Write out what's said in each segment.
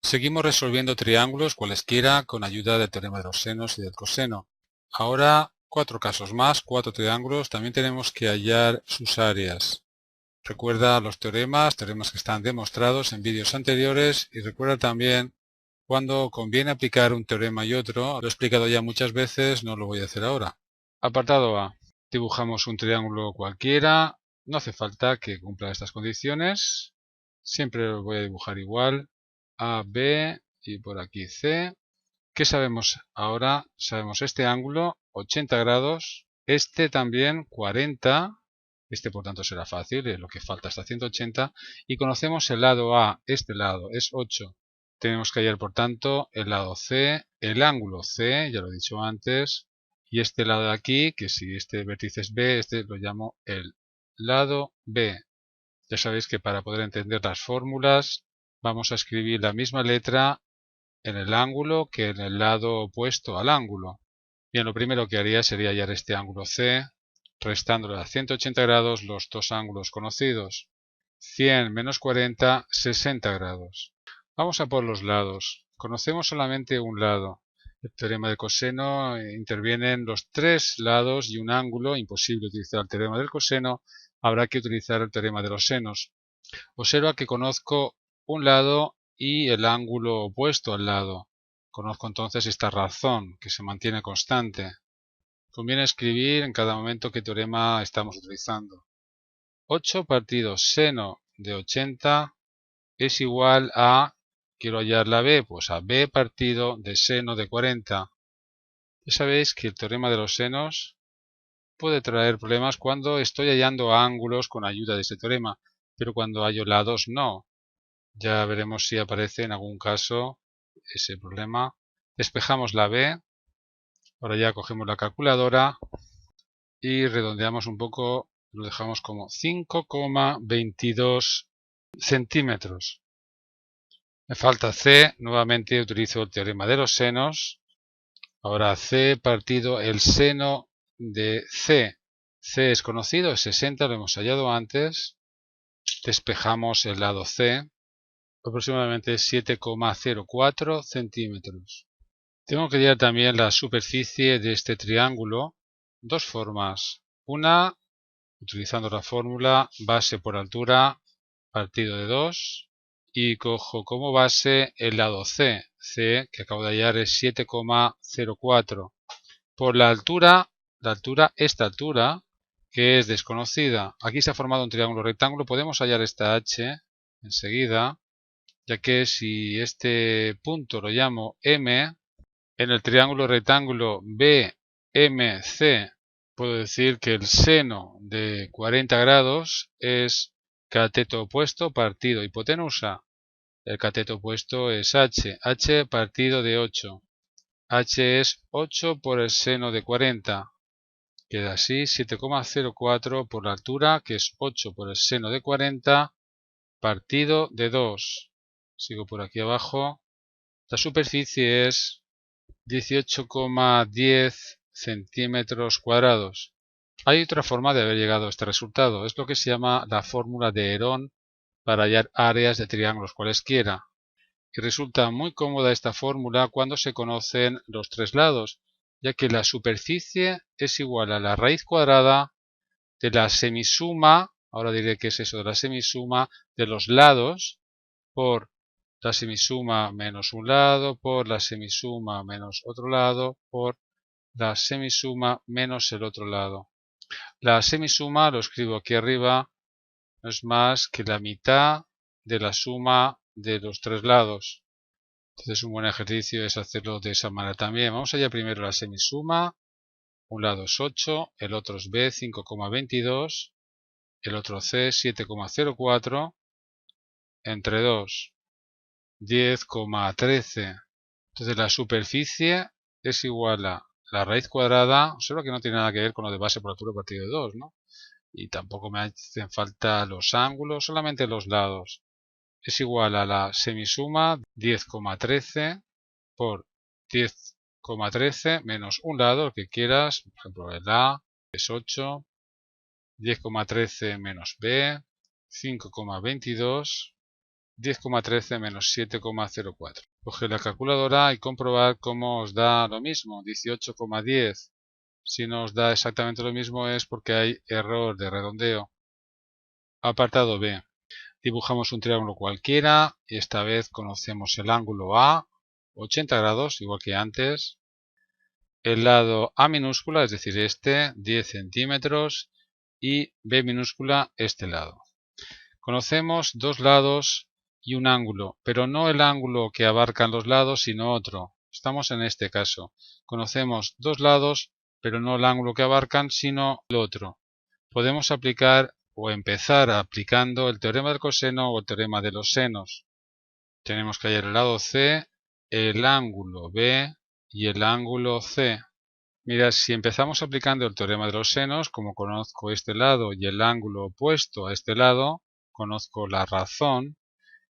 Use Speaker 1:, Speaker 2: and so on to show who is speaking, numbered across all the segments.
Speaker 1: Seguimos resolviendo triángulos cualesquiera con ayuda del teorema de los senos y del coseno. Ahora, 4 casos más, 4 triángulos. También tenemos que hallar sus áreas. Recuerda los teoremas que están demostrados en vídeos anteriores, y recuerda también cuando conviene aplicar un teorema y otro. Lo he explicado ya muchas veces, no lo voy a hacer ahora. Apartado A. Dibujamos un triángulo cualquiera. No hace falta que cumpla estas condiciones. Siempre lo voy a dibujar igual. A, B y por aquí C. ¿Qué sabemos ahora? Sabemos este ángulo, 80 grados. Este también, 40. Este por tanto será fácil, lo que falta hasta 180. Y conocemos el lado A, este lado es 8. Tenemos que hallar por tanto el lado C, el ángulo C, ya lo he dicho antes. Y este lado de aquí, que si este vértice es B, este lo llamo el lado B. Ya sabéis que para poder entender las fórmulas vamos a escribir la misma letra en el ángulo que en el lado opuesto al ángulo. Bien, lo primero que haría sería hallar este ángulo C, restándole a 180 grados los dos ángulos conocidos. 100 menos 40, 60 grados. Vamos a por los lados. Conocemos solamente un lado. El teorema de coseno interviene en los tres lados y un ángulo. Imposible utilizar el teorema del coseno. Habrá que utilizar el teorema de los senos. Observa que conozco un lado y el ángulo opuesto al lado. Conozco entonces esta razón, que se mantiene constante. Conviene escribir en cada momento qué teorema estamos utilizando. 8 partido seno de 80 es igual a, quiero hallar la b, pues a b partido de seno de 40. Ya sabéis que el teorema de los senos puede traer problemas cuando estoy hallando ángulos con ayuda de este teorema, pero cuando hallo lados no. Ya veremos si aparece en algún caso ese problema. Despejamos la b. Ahora ya cogemos la calculadora y redondeamos un poco. Lo dejamos como 5,22 centímetros. Me falta C. Nuevamente utilizo el teorema de los senos. Ahora C partido el seno de C. C es conocido, es 60, lo hemos hallado antes. Despejamos el lado C. Aproximadamente 7,04 centímetros. Tengo que hallar también la superficie de este triángulo. Dos formas. Una, utilizando la fórmula base por altura partido de 2. Y cojo como base el lado C. C, que acabo de hallar, es 7,04. Por la altura, esta altura, que es desconocida. Aquí se ha formado un triángulo rectángulo. Podemos hallar esta H enseguida, ya que si este punto lo llamo M, en el triángulo rectángulo BMC puedo decir que el seno de 40 grados es cateto opuesto partido hipotenusa. El cateto opuesto es H. H partido de 8. H es 8 por el seno de 40. Queda así 7,04 por la altura, que es 8 por el seno de 40 partido de 2. Sigo por aquí abajo. La superficie es 18,10 centímetros cuadrados. Hay otra forma de haber llegado a este resultado. Es lo que se llama la fórmula de Herón para hallar áreas de triángulos cualesquiera. Y resulta muy cómoda esta fórmula cuando se conocen los tres lados, ya que la superficie es igual a la raíz cuadrada de la semisuma, ahora diré qué es eso de la semisuma, de los lados por la semisuma menos un lado, por la semisuma menos otro lado, por la semisuma menos el otro lado. La semisuma, lo escribo aquí arriba, no es más que la mitad de la suma de los tres lados. Entonces un buen ejercicio es hacerlo de esa manera también. Vamos allá primero la semisuma. Un lado es 8, el otro es B, 5,22, el otro C, 7,04, entre 2. 10,13. Entonces la superficie es igual a la raíz cuadrada. Observa que no tiene nada que ver con lo de base por altura partido de 2, ¿no? Y tampoco me hacen falta los ángulos, solamente los lados. Es igual a la semisuma 10,13 por 10,13 menos un lado, el que quieras. Por ejemplo, el A es 8. 10,13 menos B, 5,22. 10,13 menos 7,04. Coge la calculadora y comprobar cómo os da lo mismo, 18,10. Si no os da exactamente lo mismo es porque hay error de redondeo. Apartado B. Dibujamos un triángulo cualquiera y esta vez conocemos el ángulo A, 80 grados, igual que antes. El lado A minúscula, es decir, este, 10 centímetros, y B minúscula, este lado. Conocemos dos lados y un ángulo, pero no el ángulo que abarcan los lados, sino otro. Estamos en este caso. Conocemos dos lados, pero no el ángulo que abarcan, sino el otro. Podemos aplicar o empezar aplicando el teorema del coseno o el teorema de los senos. Tenemos que hallar el lado C, el ángulo B y el ángulo C. Mira, si empezamos aplicando el teorema de los senos, como conozco este lado y el ángulo opuesto a este lado, conozco la razón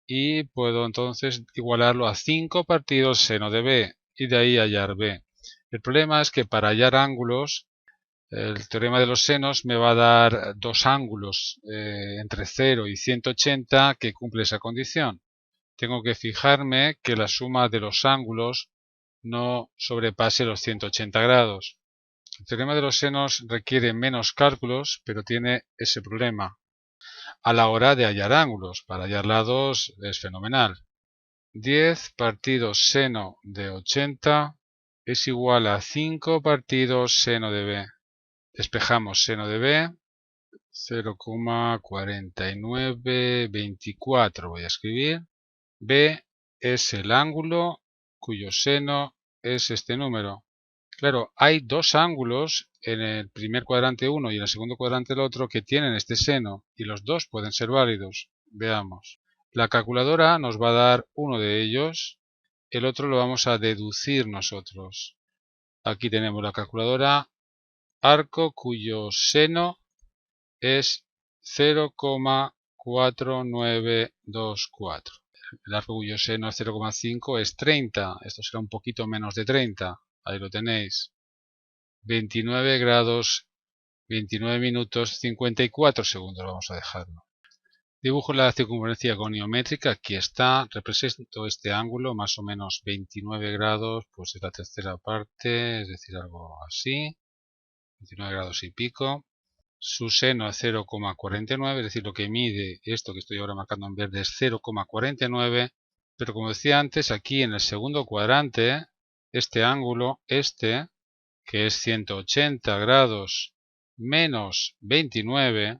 Speaker 1: y puedo entonces igualarlo a 5 partidos seno de B y de ahí hallar B. El problema es que para hallar ángulos, el teorema de los senos me va a dar dos ángulos entre 0 y 180 que cumple esa condición. Tengo que fijarme que la suma de los ángulos no sobrepase los 180 grados. El teorema de los senos requiere menos cálculos, pero tiene ese problema a la hora de hallar ángulos. Para hallar lados es fenomenal. 10 partidos seno de 80 es igual a 5 partidos seno de B. Despejamos seno de B, 0,4924 voy a escribir. B es el ángulo cuyo seno es este número. Claro, hay dos ángulos en el primer cuadrante uno y en el segundo cuadrante el otro que tienen este seno y los dos pueden ser válidos. Veamos. La calculadora nos va a dar uno de ellos, el otro lo vamos a deducir nosotros. Aquí tenemos la calculadora, arco cuyo seno es 0,4924. El arco cuyo seno es 0,5 es 30. Esto será un poquito menos de 30. Ahí lo tenéis. 29 grados, 29 minutos, 54 segundos vamos a dejarlo. Dibujo la circunferencia goniométrica, aquí está, represento este ángulo, más o menos 29 grados, pues es la tercera parte, es decir, algo así, 29 grados y pico. Su seno es 0,49, es decir, lo que mide esto que estoy ahora marcando en verde es 0,49, pero como decía antes, aquí en el segundo cuadrante, este ángulo, que es 180 grados menos 29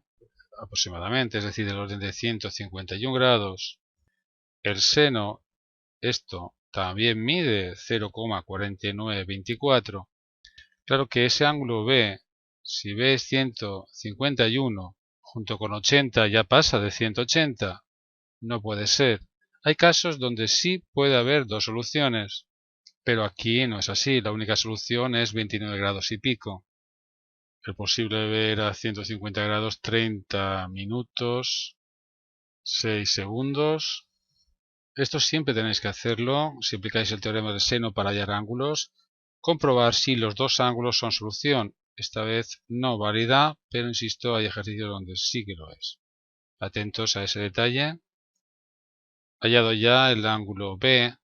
Speaker 1: aproximadamente, es decir, del orden de 151 grados, el seno, esto también mide 0,4924. Claro que ese ángulo B, si B es 151, junto con 80 ya pasa de 180, no puede ser. Hay casos donde sí puede haber dos soluciones, pero aquí no es así, la única solución es 29 grados y pico. El posible B era 150 grados, 30 minutos, 6 segundos. Esto siempre tenéis que hacerlo, si aplicáis el teorema del seno para hallar ángulos, comprobar si los dos ángulos son solución. Esta vez no válida, pero insisto, hay ejercicios donde sí que lo es. Atentos a ese detalle. Hallado ya el ángulo B,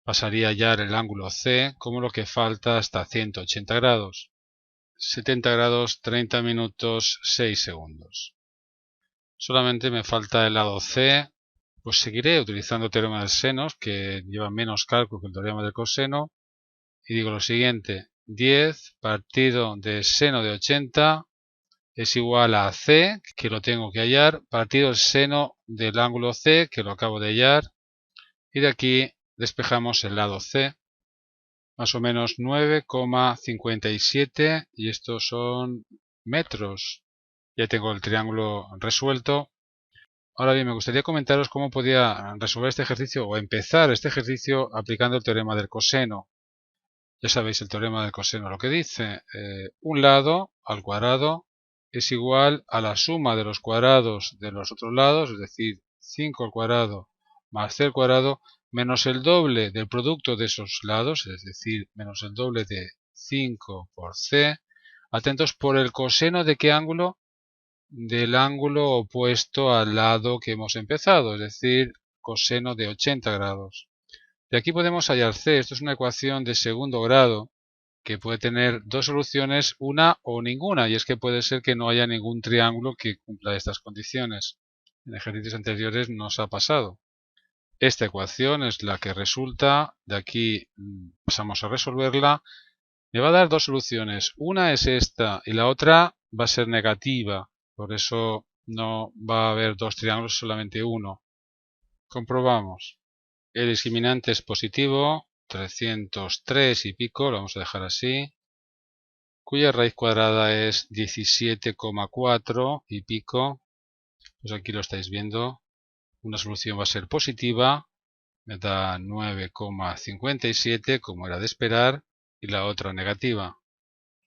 Speaker 1: pasaría a hallar el ángulo C, como lo que falta hasta 180 grados. 70 grados, 30 minutos, 6 segundos. Solamente me falta el lado C, pues seguiré utilizando el teorema de senos, que lleva menos cálculo que el teorema del coseno, y digo lo siguiente, 10 partido de seno de 80 es igual a C, que lo tengo que hallar, partido el seno del ángulo C, que lo acabo de hallar, y de aquí despejamos el lado C, más o menos 9,57, y estos son metros. Ya tengo el triángulo resuelto. Ahora bien, me gustaría comentaros cómo podía resolver este ejercicio o empezar este ejercicio aplicando el teorema del coseno. Ya sabéis el teorema del coseno lo que dice. Un lado al cuadrado es igual a la suma de los cuadrados de los otros lados, es decir, 5 al cuadrado más c al cuadrado, menos el doble del producto de esos lados, es decir, menos el doble de 5 por c. Atentos, por el coseno de qué ángulo, del ángulo opuesto al lado que hemos empezado, es decir, coseno de 80 grados. De aquí podemos hallar C. Esto es una ecuación de segundo grado que puede tener dos soluciones, una o ninguna, y es que puede ser que no haya ningún triángulo que cumpla estas condiciones. En ejercicios anteriores nos ha pasado. Esta ecuación es la que resulta, de aquí pasamos a resolverla. Me va a dar dos soluciones, una es esta y la otra va a ser negativa, por eso no va a haber dos triángulos, solamente uno. Comprobamos. El discriminante es positivo, 303 y pico, lo vamos a dejar así, cuya raíz cuadrada es 17,4 y pico, pues aquí lo estáis viendo. Una solución va a ser positiva, me da 9,57 como era de esperar, y la otra negativa,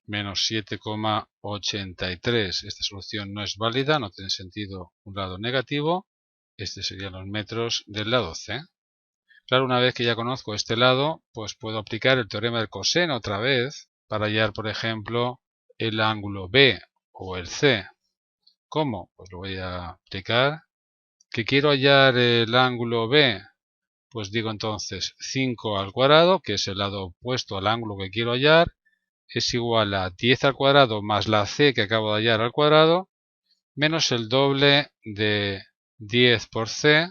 Speaker 1: menos 7,83. Esta solución no es válida, no tiene sentido un lado negativo. Este serían los metros del lado C. Claro, una vez que ya conozco este lado, pues puedo aplicar el teorema del coseno otra vez para hallar, por ejemplo, el ángulo B o el C. ¿Cómo? Pues lo voy a aplicar. ¿Que quiero hallar el ángulo B? Pues digo entonces 5 al cuadrado, que es el lado opuesto al ángulo que quiero hallar, es igual a 10 al cuadrado más la C que acabo de hallar al cuadrado, menos el doble de 10 por C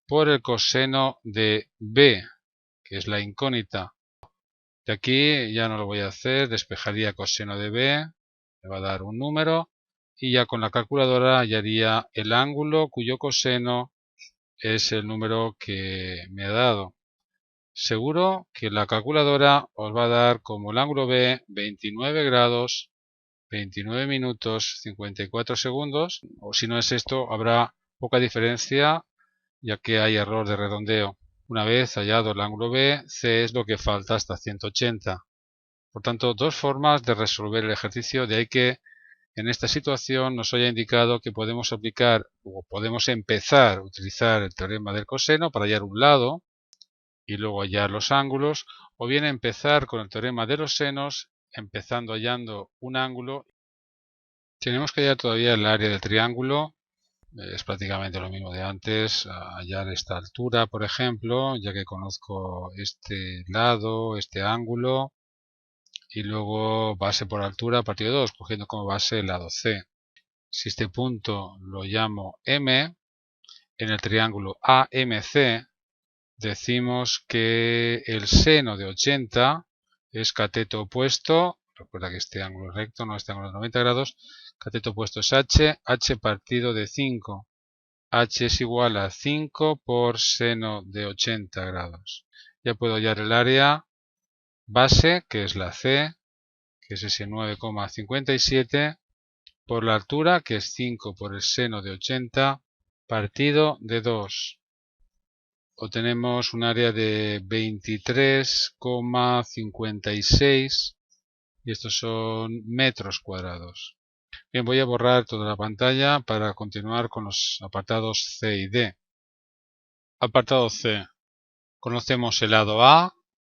Speaker 1: por el coseno de B, que es la incógnita. De aquí ya no lo voy a hacer, despejaría coseno de B, me va a dar un número, y ya con la calculadora hallaría el ángulo cuyo coseno es el número que me ha dado. Seguro que la calculadora os va a dar como el ángulo B 29 grados, 29 minutos, 54 segundos, o si no es esto, habrá poca diferencia, ya que hay error de redondeo. Una vez hallado el ángulo B, C es lo que falta hasta 180. Por tanto, dos formas de resolver el ejercicio, de ahí que en esta situación nos haya indicado que podemos aplicar o podemos empezar a utilizar el teorema del coseno para hallar un lado y luego hallar los ángulos, o bien empezar con el teorema de los senos, empezando hallando un ángulo. Tenemos que hallar todavía el área del triángulo, es prácticamente lo mismo de antes, hallar esta altura, por ejemplo, ya que conozco este lado, este ángulo, y luego base por altura a partir de 2, cogiendo como base el lado C. Si este punto lo llamo M, en el triángulo AMC decimos que el seno de 80 es cateto opuesto, recuerda que este ángulo es recto, no este ángulo de 90 grados, cateto opuesto es H, H partido de 5. H es igual a 5 por seno de 80 grados. Ya puedo hallar el área base, que es la C, que es ese 9,57, por la altura, que es 5 por el seno de 80, partido de 2. Obtenemos un área de 23,56 y estos son metros cuadrados. Bien, voy a borrar toda la pantalla para continuar con los apartados C y D. Apartado C. Conocemos el lado A,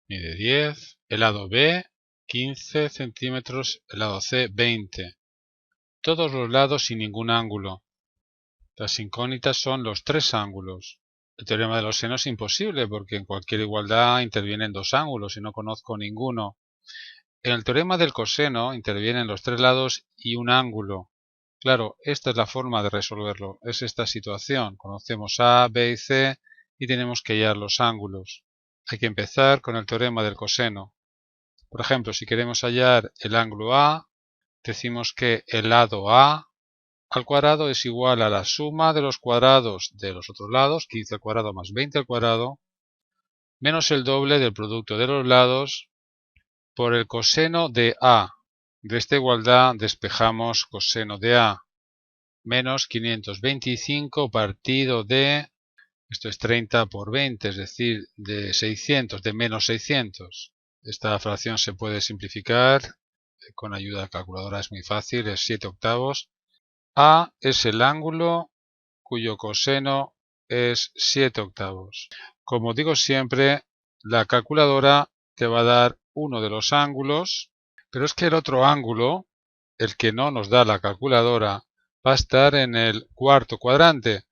Speaker 1: mide 10, el lado B, 15 centímetros, el lado C, 20. Todos los lados sin ningún ángulo. Las incógnitas son los tres ángulos. El teorema de los senos es imposible porque en cualquier igualdad intervienen dos ángulos y no conozco ninguno. En el teorema del coseno intervienen los tres lados y un ángulo. Claro, esta es la forma de resolverlo. Es esta situación. Conocemos A, B y C y tenemos que hallar los ángulos. Hay que empezar con el teorema del coseno. Por ejemplo, si queremos hallar el ángulo A, decimos que el lado A al cuadrado es igual a la suma de los cuadrados de los otros lados, 15 al cuadrado más 20 al cuadrado, menos el doble del producto de los lados por el coseno de A. De esta igualdad despejamos coseno de A, menos 525 partido de, esto es 30 por 20, es decir, de 600, de menos 600. Esta fracción se puede simplificar, con ayuda de calculadora es muy fácil, es 7 octavos. A es el ángulo cuyo coseno es 7 octavos. Como digo siempre, la calculadora te va a dar uno de los ángulos, pero es que el otro ángulo, el que no nos da la calculadora, va a estar en el cuarto cuadrante.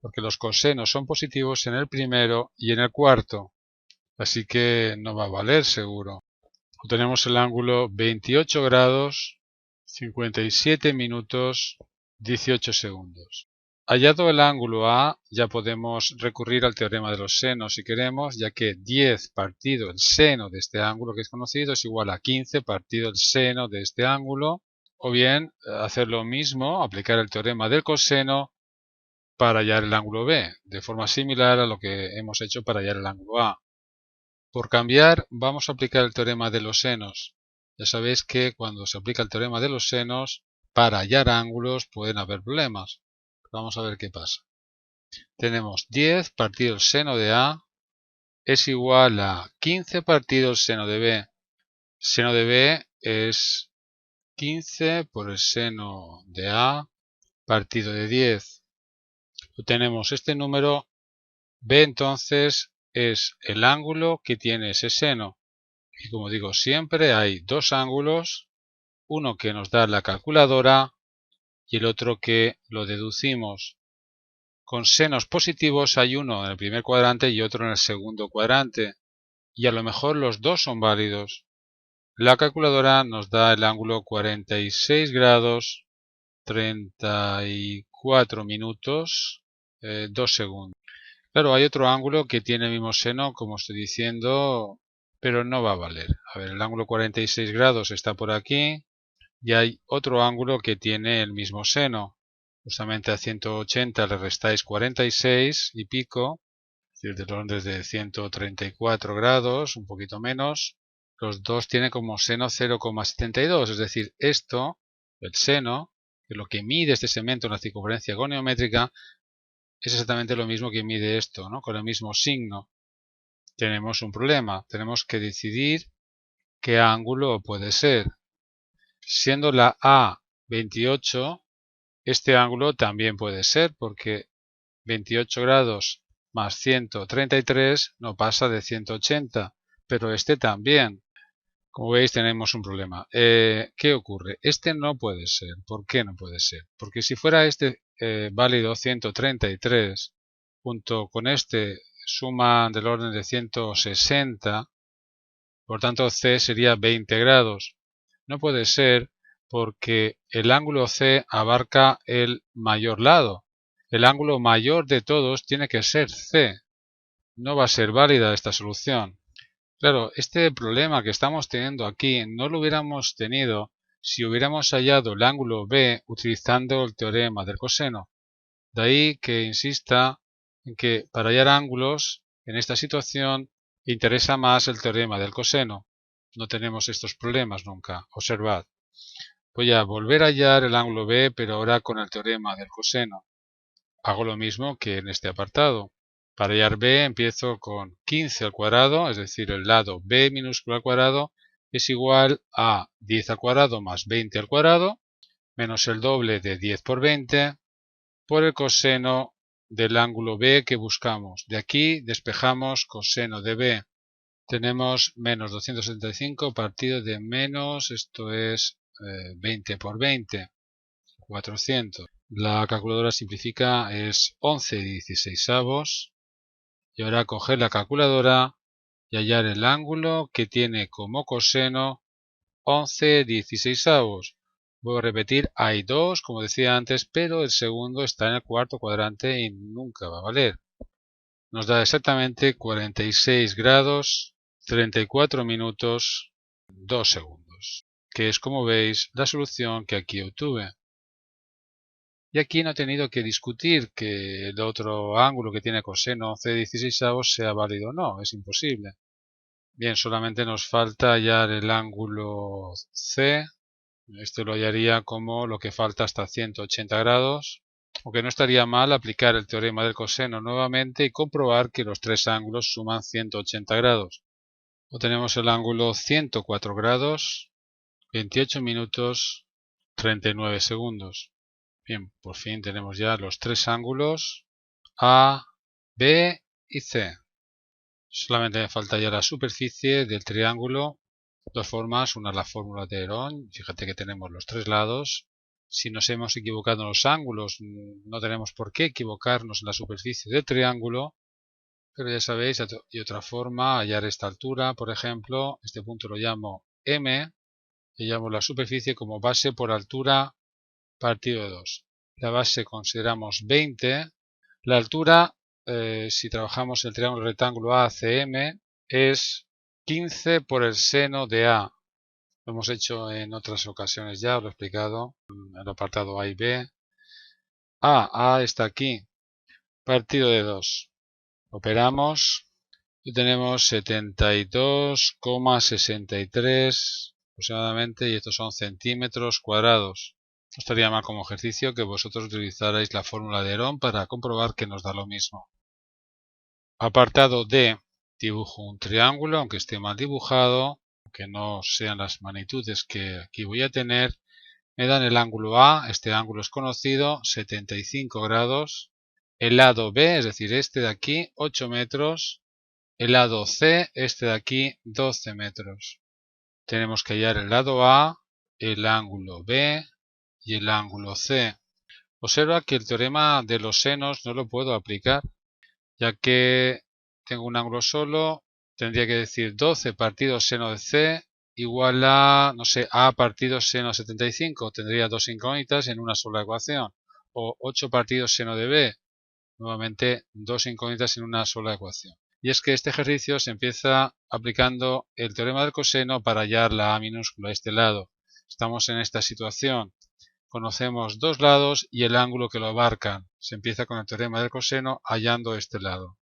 Speaker 1: porque los cosenos son positivos en el primero y en el cuarto, así que no va a valer seguro. Tenemos el ángulo 28 grados, 57 minutos, 18 segundos. Hallado el ángulo A, ya podemos recurrir al teorema de los senos si queremos, ya que 10 partido el seno de este ángulo que es conocido es igual a 15 partido el seno de este ángulo, o bien hacer lo mismo, aplicar el teorema del coseno para hallar el ángulo B, de forma similar a lo que hemos hecho para hallar el ángulo A. Por cambiar, vamos a aplicar el teorema de los senos. Ya sabéis que cuando se aplica el teorema de los senos, para hallar ángulos pueden haber problemas. Vamos a ver qué pasa. Tenemos 10 partido el seno de A es igual a 15 partido el seno de B. Seno de B es 15 por el seno de A partido de 10. Obtenemos este número. B entonces es el ángulo que tiene ese seno. Y como digo siempre, hay dos ángulos, uno que nos da la calculadora y el otro que lo deducimos. Con senos positivos hay uno en el primer cuadrante y otro en el segundo cuadrante, y a lo mejor los dos son válidos. La calculadora nos da el ángulo 46 grados, 34 minutos, 2 segundos. Claro, hay otro ángulo que tiene el mismo seno, como estoy diciendo, pero no va a valer. A ver, el ángulo 46 grados está por aquí y hay otro ángulo que tiene el mismo seno. Justamente a 180 le restáis 46 y pico, es decir, del orden de 134 grados, un poquito menos. Los dos tienen como seno 0,72, es decir, esto, el seno, que lo que mide este segmento en la circunferencia goniométrica, es exactamente lo mismo que mide esto, ¿no? Con el mismo signo. Tenemos un problema, tenemos que decidir qué ángulo puede ser. Siendo la A 28, este ángulo también puede ser porque 28 grados más 133 no pasa de 180, pero este también. Como veis tenemos un problema. ¿Qué ocurre? Este no puede ser. ¿Por qué no puede ser? Porque si fuera este válido 133 junto con este suman del orden de 160, por tanto C sería 20 grados. No puede ser porque el ángulo C abarca el mayor lado. El ángulo mayor de todos tiene que ser C. No va a ser válida esta solución. Claro, este problema que estamos teniendo aquí no lo hubiéramos tenido si hubiéramos hallado el ángulo B utilizando el teorema del coseno. De ahí que insista en que para hallar ángulos en esta situación interesa más el teorema del coseno. No tenemos estos problemas nunca. Observad. Voy a volver a hallar el ángulo B, pero ahora con el teorema del coseno. Hago lo mismo que en este apartado. Para hallar B empiezo con 15 al cuadrado, es decir, el lado B minúsculo al cuadrado es igual a 10 al cuadrado más 20 al cuadrado, menos el doble de 10 por 20, por el coseno del ángulo B que buscamos. De aquí despejamos coseno de B. Tenemos menos 275 partido de menos, esto es 20 por 20, 400. La calculadora simplifica, es 11/16. Y ahora coger la calculadora y hallar el ángulo que tiene como coseno 11/16. Voy a repetir, hay dos, como decía antes, pero el segundo está en el cuarto cuadrante y nunca va a valer. Nos da exactamente 46 grados, 34 minutos, 2 segundos, que es, como veis, la solución que aquí obtuve. Y aquí no he tenido que discutir que el otro ángulo que tiene coseno 11/16 sea válido o no, es imposible. Bien, solamente nos falta hallar el ángulo C. Esto lo hallaría como lo que falta hasta 180 grados, aunque no estaría mal aplicar el teorema del coseno nuevamente y comprobar que los tres ángulos suman 180 grados. Obtenemos el ángulo 104 grados, 28 minutos, 39 segundos. Bien, por fin tenemos ya los tres ángulos A, B y C. Solamente me falta ya la superficie del triángulo. Dos formas, una es la fórmula de Herón. Fíjate que tenemos los tres lados. Si nos hemos equivocado en los ángulos, no tenemos por qué equivocarnos en la superficie del triángulo, pero ya sabéis, hay otra forma, hallar esta altura, por ejemplo, este punto lo llamo M, y llamo la superficie como base por altura partido de 2. La base consideramos 20, la altura, si trabajamos el triángulo rectángulo ACM, es 15 por el seno de A. Lo hemos hecho en otras ocasiones ya, os lo he explicado, en el apartado A y B. A está aquí, partido de 2. Operamos y tenemos 72,63 aproximadamente, y estos son centímetros cuadrados. No estaría mal como ejercicio que vosotros utilizarais la fórmula de Herón para comprobar que nos da lo mismo. Apartado D. Dibujo un triángulo, aunque esté mal dibujado, que no sean las magnitudes que aquí voy a tener. Me dan el ángulo A, este ángulo es conocido, 75 grados. El lado B, es decir, este de aquí, 8 metros. El lado C, este de aquí, 12 metros. Tenemos que hallar el lado A, el ángulo B y el ángulo C. Observa que el teorema de los senos no lo puedo aplicar, ya que tengo un ángulo solo. Tendría que decir 12 partido seno de C igual a, no sé, A partido seno de 75. Tendría dos incógnitas en una sola ecuación. O 8 partidos seno de B. Nuevamente, dos incógnitas en una sola ecuación. Y es que este ejercicio se empieza aplicando el teorema del coseno para hallar la A minúscula a este lado. Estamos en esta situación. Conocemos dos lados y el ángulo que lo abarcan. Se empieza con el teorema del coseno hallando este lado.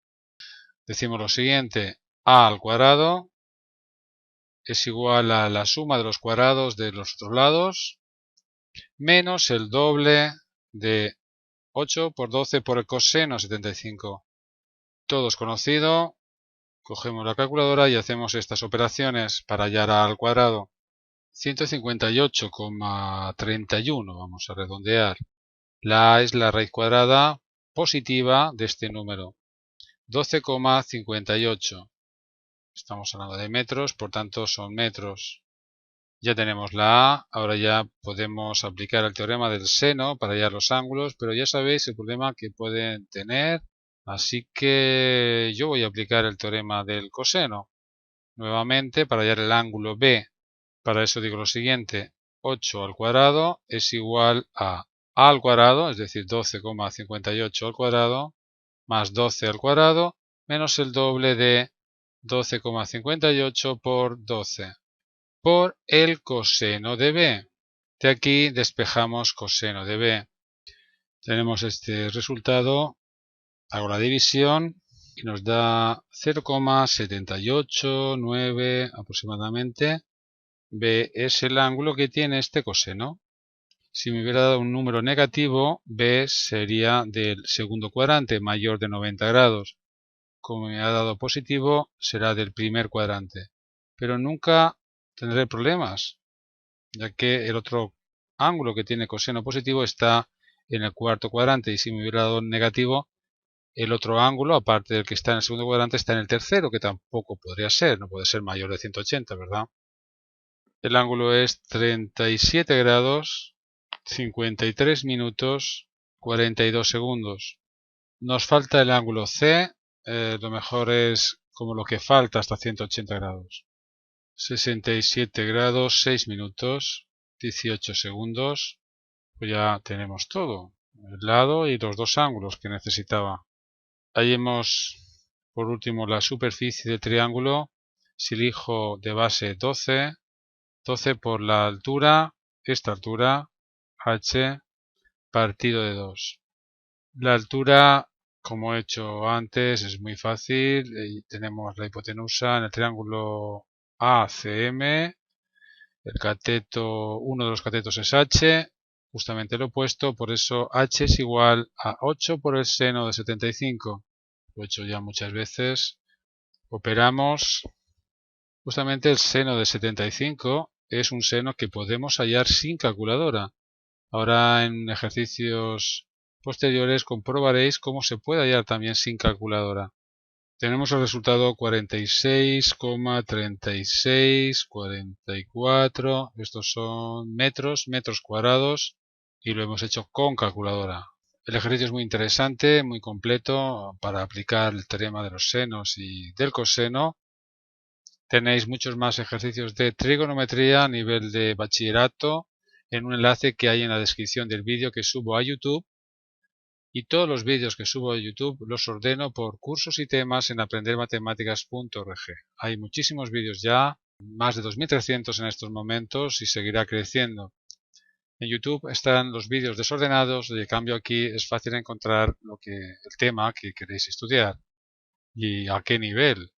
Speaker 1: Decimos lo siguiente: A al cuadrado es igual a la suma de los cuadrados de los otros lados menos el doble de 8 por 12 por el coseno 75. Todo es conocido. Cogemos la calculadora y hacemos estas operaciones para hallar A al cuadrado. 158,31, vamos a redondear. La A es la raíz cuadrada positiva de este número. 12,58. Estamos hablando de metros, por tanto son metros. Ya tenemos la A, ahora ya podemos aplicar el teorema del seno para hallar los ángulos, pero ya sabéis el problema que pueden tener, así que yo voy a aplicar el teorema del coseno. Nuevamente, para hallar el ángulo B, para eso digo lo siguiente: 8 al cuadrado es igual a A al cuadrado, es decir, 12,58 al cuadrado, más 12 al cuadrado, menos el doble de 12,58 por 12, por el coseno de B. De aquí despejamos coseno de B. Tenemos este resultado, hago la división y nos da 0,789 aproximadamente. B es el ángulo que tiene este coseno. Si me hubiera dado un número negativo, B sería del segundo cuadrante, mayor de 90 grados. Como me ha dado positivo, será del primer cuadrante. Pero nunca tendré problemas, ya que el otro ángulo que tiene coseno positivo está en el cuarto cuadrante, y si me hubiera dado negativo, el otro ángulo, aparte del que está en el segundo cuadrante, está en el tercero, que tampoco podría ser, no puede ser mayor de 180, ¿verdad? El ángulo es 37 grados, 53 minutos, 42 segundos. Nos falta el ángulo C, lo mejor es como lo que falta hasta 180 grados. 67 grados, 6 minutos, 18 segundos. Pues ya tenemos todo, el lado y los dos ángulos que necesitaba. Hallemos por último la superficie del triángulo. Si elijo de base 12 por la altura, esta altura, h, partido de 2. La altura, como he hecho antes, es muy fácil. Tenemos la hipotenusa en el triángulo ACM. El cateto, uno de los catetos es h, justamente lo opuesto, por eso h es igual a 8 por el seno de 75. Lo he hecho ya muchas veces. Operamos. Justamente el seno de 75 es un seno que podemos hallar sin calculadora. Ahora en ejercicios posteriores comprobaréis cómo se puede hallar también sin calculadora. Tenemos el resultado 46,3644. Estos son metros cuadrados. y lo hemos hecho con calculadora. El ejercicio es muy interesante, muy completo para aplicar el teorema de los senos y del coseno. Tenéis muchos más ejercicios de trigonometría a nivel de bachillerato en un enlace que hay en la descripción del vídeo que subo a YouTube. Y todos los vídeos que subo a YouTube los ordeno por cursos y temas en aprendermatematics.org. Hay muchísimos vídeos ya, más de 2300 en estos momentos y seguirá creciendo. En YouTube están los vídeos desordenados, de cambio aquí es fácil encontrar el tema que queréis estudiar y a qué nivel.